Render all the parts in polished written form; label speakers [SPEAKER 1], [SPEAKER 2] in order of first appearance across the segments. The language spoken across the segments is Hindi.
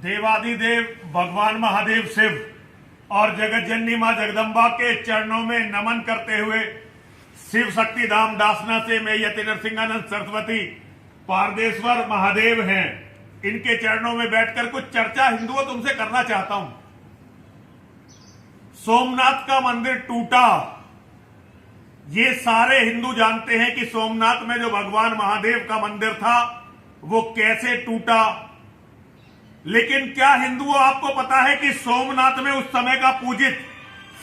[SPEAKER 1] देवादिदेव भगवान महादेव शिव और जगत जननी मां जगदम्बा के चरणों में नमन करते हुए शिव शक्ति धाम दासना से मैं यति नरसिंहानंद सरस्वती पारदेश्वर महादेव हैं, इनके चरणों में बैठकर कुछ चर्चा हिंदुओं तुमसे करना चाहता हूं। सोमनाथ का मंदिर टूटा, ये सारे हिंदू जानते हैं कि सोमनाथ में जो भगवान महादेव का मंदिर था वो कैसे टूटा। लेकिन क्या हिंदुओं आपको पता है कि सोमनाथ में उस समय का पूजित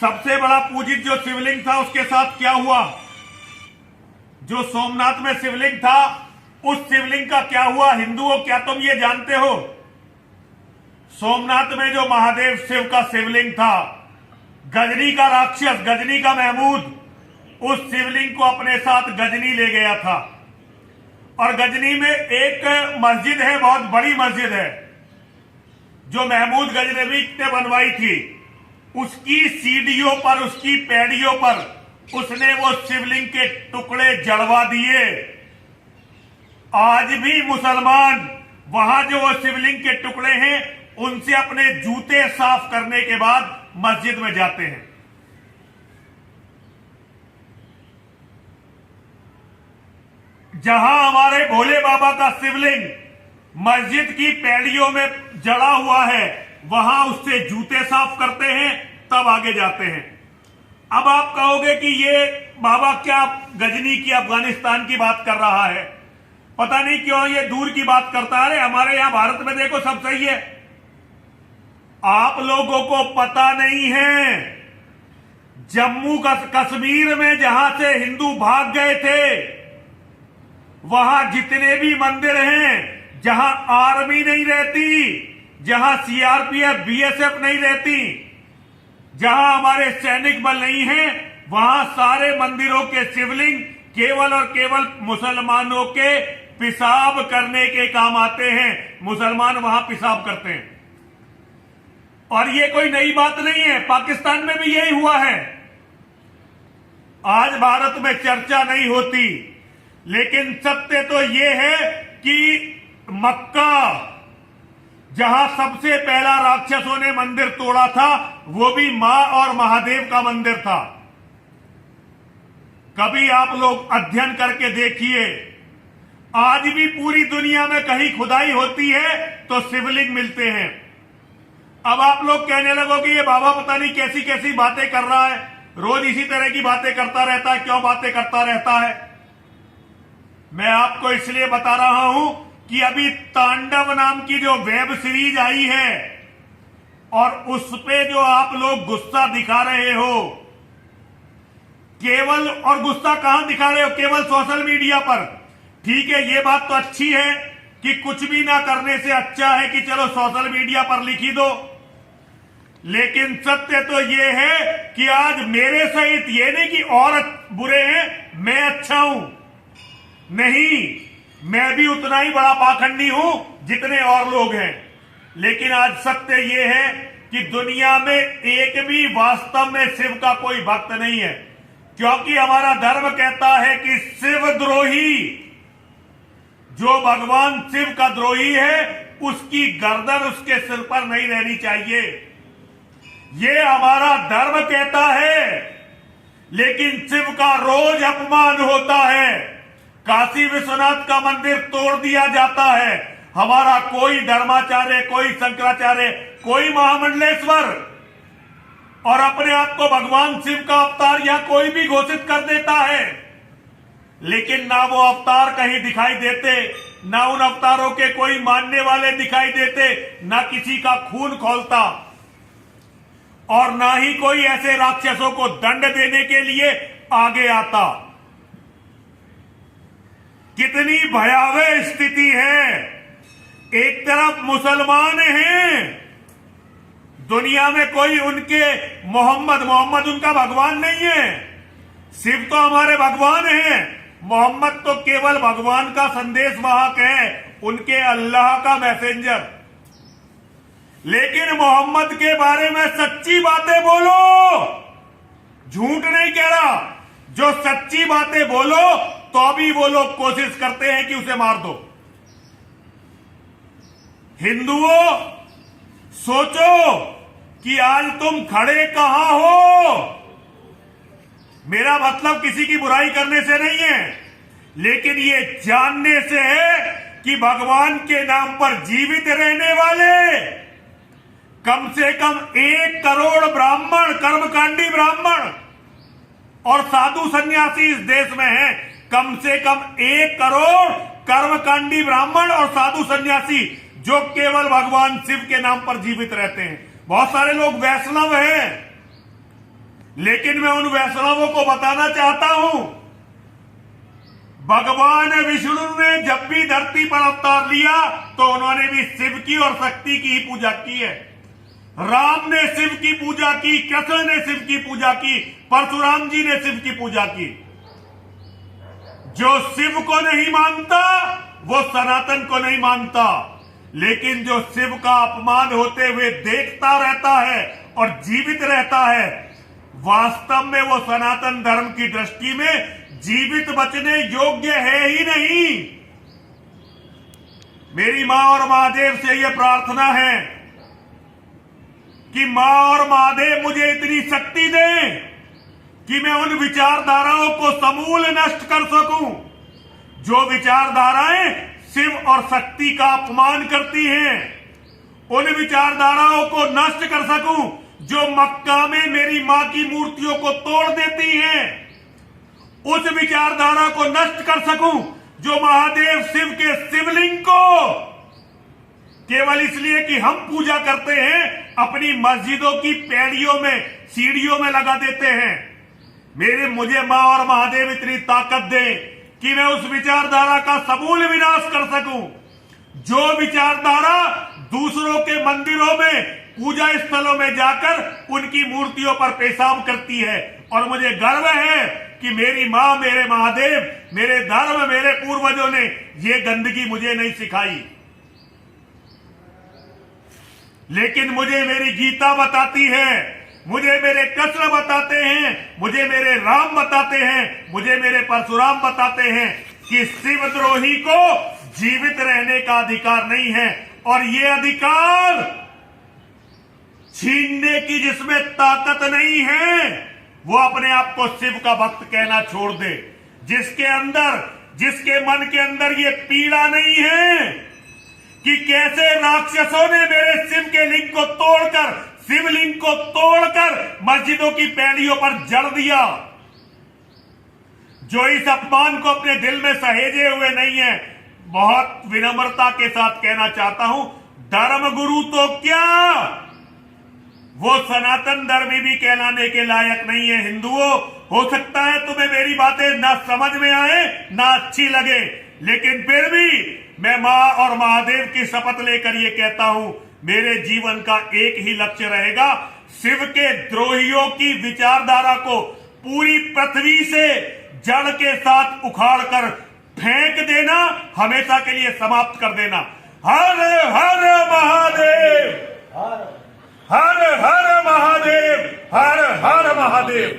[SPEAKER 1] सबसे बड़ा पूजित जो शिवलिंग था उसके साथ क्या हुआ? जो सोमनाथ में शिवलिंग था उस शिवलिंग का क्या हुआ? हिंदुओं क्या तुम ये जानते हो? सोमनाथ में जो महादेव शिव का शिवलिंग था, गजनी का राक्षस, गजनी का महमूद उस शिवलिंग को अपने साथ गजनी ले गया था। और गजनी में एक मस्जिद है, बहुत बड़ी मस्जिद है, जो महमूद गजनवी ने बनवाई थी। उसकी सीढ़ियों पर, उसकी पैड़ियों पर उसने वो शिवलिंग के टुकड़े जड़वा दिए। आज भी मुसलमान वहां जो वो शिवलिंग के टुकड़े हैं उनसे अपने जूते साफ करने के बाद मस्जिद में जाते हैं। जहां हमारे भोले बाबा का शिवलिंग मस्जिद की पैड़ियों में जड़ा हुआ है, वहां उससे जूते साफ करते हैं, तब आगे जाते हैं। अब आप कहोगे कि ये बाबा क्या गजनी की, अफगानिस्तान की बात कर रहा है, पता नहीं क्यों ये दूर की बात करता है। हमारे यहां भारत में देखो सब सही है। आप लोगों को पता नहीं है, जम्मू कश्मीर में जहां से हिंदू भाग गए थे, वहां जितने भी मंदिर हैं, जहां आर्मी नहीं रहती, जहां सीआरपीएफ बीएसएफ नहीं रहती, जहां हमारे सैनिक बल नहीं है, वहां सारे मंदिरों के शिवलिंग केवल और केवल मुसलमानों के पेशाब करने के काम आते हैं। मुसलमान वहां पेशाब करते हैं। और ये कोई नई बात नहीं है, पाकिस्तान में भी यही हुआ है। आज भारत में चर्चा नहीं होती, लेकिन सत्य तो ये है कि मक्का, जहां सबसे पहला राक्षसों ने मंदिर तोड़ा था, वो भी मां और महादेव का मंदिर था। कभी आप लोग अध्ययन करके देखिए, आज भी पूरी दुनिया में कहीं खुदाई होती है तो शिवलिंग मिलते हैं। अब आप लोग कहने लगोगे ये बाबा पता नहीं कैसी कैसी बातें कर रहा है, रोज इसी तरह की बातें करता रहता है, क्यों बातें करता रहता है? मैं आपको इसलिए बता रहा हूं कि अभी तांडव नाम की जो वेब सीरीज आई है और उस पे जो आप लोग गुस्सा दिखा रहे हो, केवल, और गुस्सा कहां दिखा रहे हो? केवल सोशल मीडिया पर। ठीक है, ये बात तो अच्छी है कि कुछ भी ना करने से अच्छा है कि चलो सोशल मीडिया पर लिखी दो। लेकिन सत्य तो ये है कि आज मेरे सहित, ये नहीं कि और बुरे हैं मैं अच्छा हूं, नहीं, मैं भी उतना ही बड़ा पाखंडी हूं जितने और लोग हैं। लेकिन आज सत्य ये है कि दुनिया में एक भी वास्तव में शिव का कोई भक्त नहीं है, क्योंकि हमारा धर्म कहता है कि शिव द्रोही, जो भगवान शिव का द्रोही है, उसकी गर्दन उसके सिर पर नहीं रहनी चाहिए। ये हमारा धर्म कहता है। लेकिन शिव का रोज अपमान होता है। काशी विश्वनाथ का मंदिर तोड़ दिया जाता है। हमारा कोई धर्माचार्य, कोई शंकराचार्य, कोई महामंडलेश्वर और अपने आप को भगवान शिव का अवतार या कोई भी घोषित कर देता है। लेकिन ना वो अवतार कहीं दिखाई देते, ना उन अवतारों के कोई मानने वाले दिखाई देते, ना किसी का खून खौलता, और ना ही कोई ऐसे राक्षसों को दंड देने के लिए आगे आता। कितनी भयावह स्थिति है। एक तरफ मुसलमान हैं, दुनिया में कोई उनके मोहम्मद उनका भगवान नहीं है। शिव तो हमारे भगवान हैं, मोहम्मद तो केवल भगवान का संदेश वाहक है, उनके अल्लाह का मैसेंजर। लेकिन मोहम्मद के बारे में सच्ची बातें बोलो, झूठ नहीं कह रहा, जो सच्ची बातें बोलो तो भी वो लोग कोशिश करते हैं कि उसे मार दो। हिंदुओं, सोचो कि आज तुम खड़े कहां हो। मेरा मतलब किसी की बुराई करने से नहीं है, लेकिन ये जानने से है कि भगवान के नाम पर जीवित रहने वाले कम से कम 1 करोड़ ब्राह्मण, कर्मकांडी ब्राह्मण और साधु सन्यासी इस देश में हैं। कम से कम 1 करोड़ कर्मकांडी ब्राह्मण और साधु सन्यासी जो केवल भगवान शिव के नाम पर जीवित रहते हैं। बहुत सारे लोग वैष्णव हैं, लेकिन मैं उन वैष्णवों को बताना चाहता हूं, भगवान विष्णु ने जब भी धरती पर अवतार लिया तो उन्होंने भी शिव की और शक्ति की ही पूजा की है। राम ने शिव की पूजा की, कृष्ण ने शिव की पूजा की, परशुराम जी ने शिव की पूजा की। जो शिव को नहीं मानता वो सनातन को नहीं मानता, लेकिन जो शिव का अपमान होते हुए देखता रहता है और जीवित रहता है, वास्तव में वो सनातन धर्म की दृष्टि में जीवित बचने योग्य है ही नहीं। मेरी मां और महादेव से यह प्रार्थना है कि मां और महादेव मुझे इतनी शक्ति दें कि मैं उन विचारधाराओं को समूल नष्ट कर सकूं जो विचारधाराएं शिव और शक्ति का अपमान करती हैं। उन विचारधाराओं को नष्ट कर सकूं जो मक्का में मेरी मां की मूर्तियों को तोड़ देती हैं। उस विचारधारा को नष्ट कर सकूं जो महादेव शिव के शिवलिंग को केवल इसलिए कि हम पूजा करते हैं अपनी मस्जिदों की पैड़ियों में, सीढ़ियों में लगा देते हैं। मुझे मां और महादेव इतनी ताकत दे कि मैं उस विचारधारा का समूल विनाश कर सकूं जो विचारधारा दूसरों के मंदिरों में, पूजा स्थलों में जाकर उनकी मूर्तियों पर पेशाब करती है। और मुझे गर्व है कि मेरी मां, मेरे महादेव, मेरे धर्म, मेरे पूर्वजों ने ये गंदगी मुझे नहीं सिखाई, लेकिन मुझे मेरी गीता बताती है, मुझे मेरे कृष्ण बताते हैं, मुझे मेरे राम बताते हैं, मुझे मेरे परशुराम बताते हैं कि शिवद्रोही को जीवित रहने का अधिकार नहीं है। और ये अधिकार छीनने की जिसमें ताकत नहीं है वो अपने आप को शिव का भक्त कहना छोड़ दे। जिसके मन के अंदर ये पीड़ा नहीं है कि कैसे राक्षसों ने मेरे शिव के लिंग को तोड़कर, शिवलिंग को तोड़कर मस्जिदों की पैड़ियों पर जड़ दिया, जो इस अपमान को अपने दिल में सहेजे हुए नहीं है, बहुत विनम्रता के साथ कहना चाहता हूं, धर्म गुरु तो क्या, वो सनातन धर्मी भी कहलाने के लायक नहीं है। हिंदुओं, हो सकता है तुम्हें मेरी बातें ना समझ में आए, ना अच्छी लगे, लेकिन फिर भी मैं मां और महादेव की शपथ लेकर ये कहता हूं, मेरे जीवन का एक ही लक्ष्य रहेगा, शिव के द्रोहियों की विचारधारा को पूरी पृथ्वी से जड़ के साथ उखाड़कर फेंक देना, हमेशा के लिए समाप्त कर देना। हर हर महादेव, हर हर महादेव, हर हर महादेव।